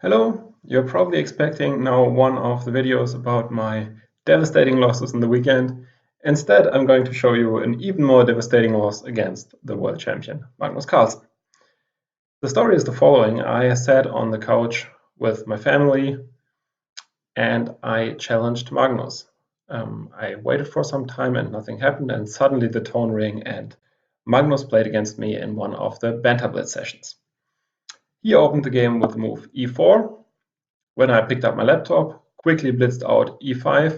Hello, you're probably expecting now one of the videos about my devastating losses in the weekend. Instead, I'm going to show you an even more devastating loss against the world champion, Magnus Carlsen. The story is the following. I sat on the couch with my family and I challenged Magnus. I waited for some time and nothing happened, and suddenly the phone rang and Magnus played against me in one of the Banter Blitz Sessions. He opened the game with the move e4. When I picked up my laptop, quickly blitzed out e5,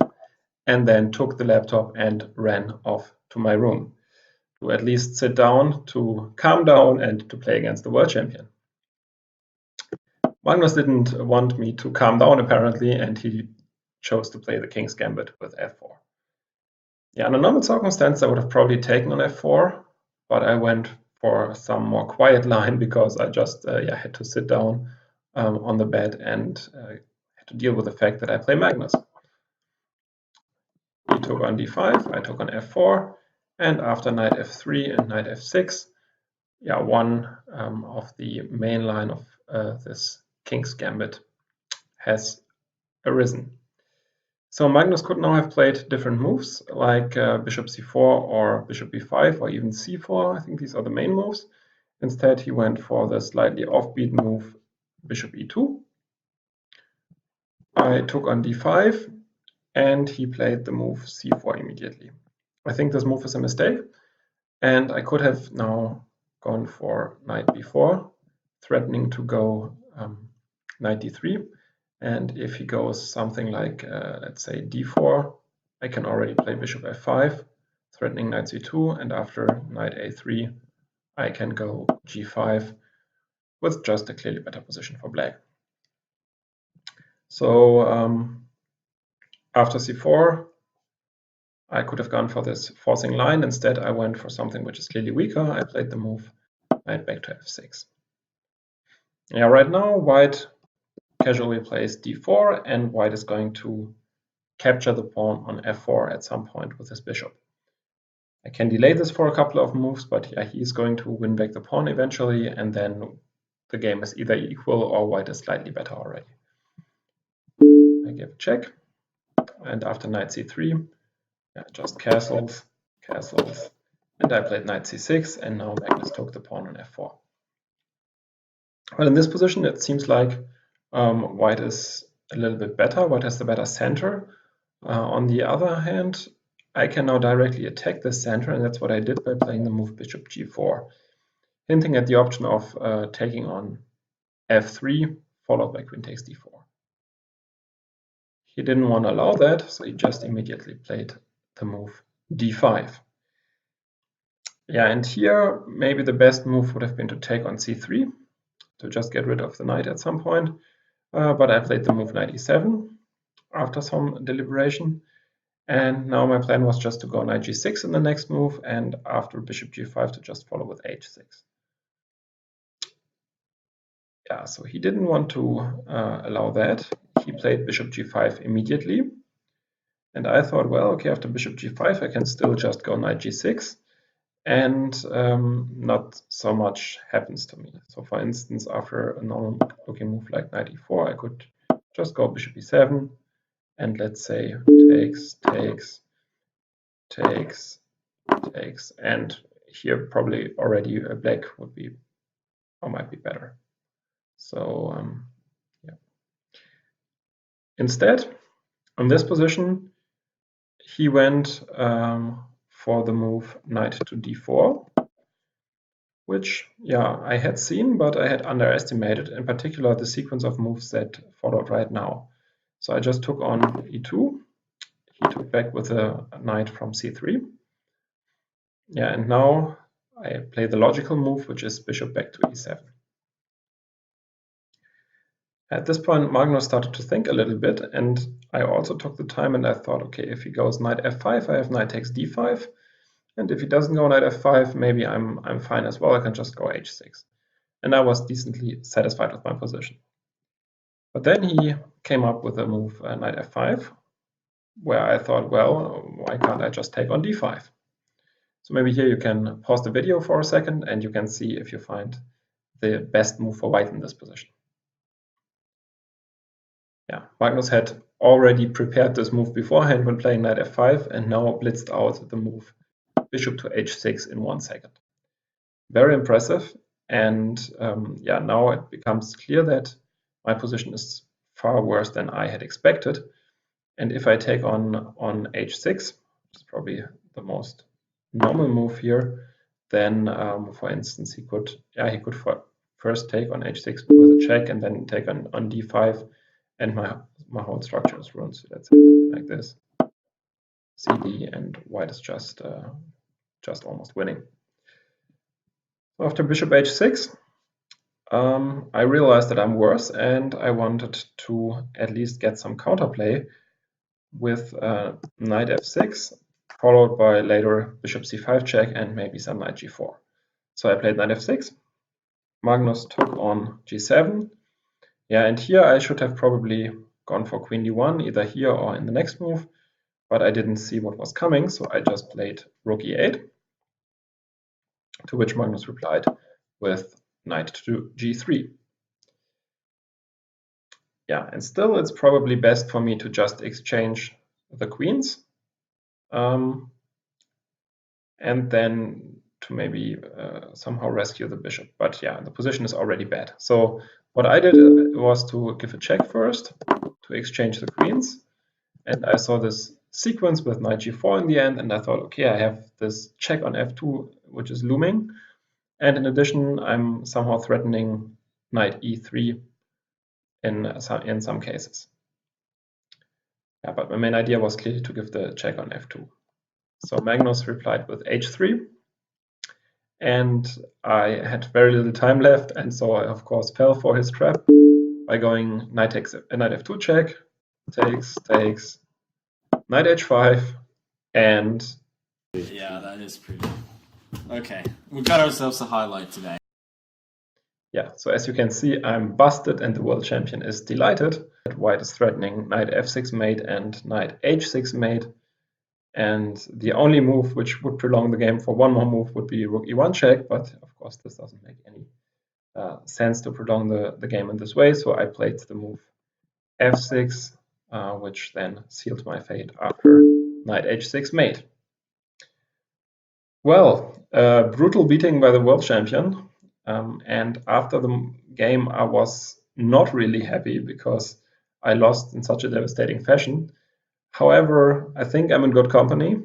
and then took the laptop and ran off to my room to at least sit down, to calm down, and to play against the world champion. Magnus didn't want me to calm down, apparently, and he chose to play the King's Gambit with f4. Yeah, under normal circumstances, I would have probably taken on f4, but I went for some more quiet line because I just had to sit down on the bed and had to deal with the fact that I play Magnus. He took on d5, I took on f4, and after knight f3 and knight f6, one of the main line of this King's Gambit has arisen. So Magnus could now have played different moves like bishop c4 or bishop b5 or even c4. I think these are the main moves. Instead, he went for the slightly offbeat move bishop e2. I took on d5 and he played the move c4 immediately. I think this move is a mistake, and I could have now gone for knight b4, threatening to go knight d3. And if he goes something like, let's say, d4, I can already play bishop f5, threatening knight c2, and after knight a3, I can go g5 with just a clearly better position for black. So after c4, I could have gone for this forcing line. Instead, I went for something which is clearly weaker. I played the move knight back to f6. Yeah, right now, white casually plays d4, and white is going to capture the pawn on f4 at some point with his bishop. I can delay this for a couple of moves, but yeah, he's going to win back the pawn eventually, and then the game is either equal or white is slightly better already. I give a check, and after knight c3, just castles, and I played knight c6, and now Magnus took the pawn on f4. Well, in this position, it seems like white is a little bit better. White has the better center. On the other hand, I can now directly attack the center, and that's what I did by playing the move bishop g4, hinting at the option of taking on f3, followed by queen takes d4. He didn't want to allow that, so he just immediately played the move d5. Yeah, and here maybe the best move would have been to take on c3, to just get rid of the knight at some point, but I played the move knight e7 after some deliberation, and now my plan was just to go knight g6 in the next move, and after bishop g5 to just follow with h6. Yeah, so he didn't want to allow that. He played bishop g5 immediately, and I thought, well, okay, after bishop g5 I can still just go knight g6, and not so much happens to me. So for instance, after a normal looking move like knight e4, I could just go bishop e7, and let's say takes, and here probably already a black would be or might be better. So yeah. Instead, in this position, he went for the move knight to d4, which, yeah, I had seen, but I had underestimated, in particular, the sequence of moves that followed right now. So I just took on e2. He took back with a knight from c3. Yeah, and now I play the logical move, which is bishop back to e7. At this point, Magnus started to think a little bit, and I also took the time and I thought, okay, if he goes knight f5, I have knight takes d5. And if he doesn't go knight f5, maybe I'm fine as well. I can just go h6. And I was decently satisfied with my position. But then he came up with a move knight f5, where I thought, well, why can't I just take on d5? So maybe here you can pause the video for a second and you can see if you find the best move for white in this position. Magnus had already prepared this move beforehand when playing knight f5 and now blitzed out the move bishop to h6 in 1 second. Very impressive, and yeah, now it becomes clear that my position is far worse than I had expected. And if I take on h6, which is probably the most normal move here, then for instance, he could first take on h6 with a check and then take on d5, and my whole structure is ruined. So let's say something like this, cd, and white is just almost winning. After bishop h6, I realized that I'm worse, and I wanted to at least get some counterplay with knight f6, followed by later bishop c5 check and maybe some knight g4. So I played knight f6. Magnus took on g7. Yeah, and here I should have probably gone for queen d1, either here or in the next move, but I didn't see what was coming, so I just played rook e8, to which Magnus replied with knight to g3. Yeah, and still it's probably best for me to just exchange the queens, and then to maybe somehow rescue the bishop. But yeah, the position is already bad. So what I did was to give a check first, to exchange the queens. And I saw this sequence with knight g4 in the end, and I thought, okay, I have this check on f2, which is looming. And in addition, I'm somehow threatening knight e3 in some cases. Yeah, but my main idea was clearly to give the check on f2. So Magnus replied with h3, and I had very little time left, and so I of course fell for his trap by going knight f2 check, takes, knight h5, and yeah, that is pretty. Okay, we got ourselves a highlight today. Yeah, so as you can see, I'm busted and the world champion is delighted. White is threatening knight f6 mate and knight h6 mate. And the only move which would prolong the game for one more move would be rook e1 check, but of course this doesn't make any sense to prolong the game in this way. So I played the move f6, which then sealed my fate after knight h6 mate. Well, brutal beating by the world champion. And after the game, I was not really happy because I lost in such a devastating fashion. However, I think I'm in good company.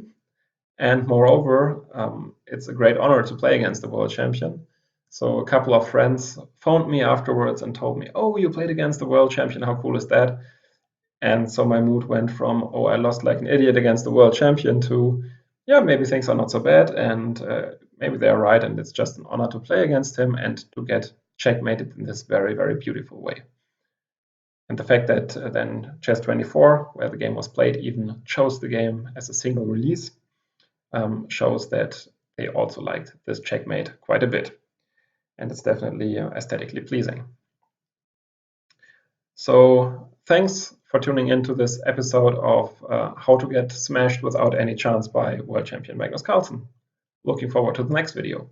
And moreover, it's a great honor to play against the world champion. So a couple of friends phoned me afterwards and told me, oh, you played against the world champion, how cool is that? And so my mood went from, oh, I lost like an idiot against the world champion, to, yeah, maybe things are not so bad, and maybe they're right, and it's just an honor to play against him and to get checkmated in this very, very beautiful way. And the fact that then Chess24, where the game was played, even chose the game as a single release, shows that they also liked this checkmate quite a bit. And it's definitely aesthetically pleasing. So thanks for tuning into this episode of How to Get Smashed Without Any Chance by World Champion Magnus Carlsen. Looking forward to the next video.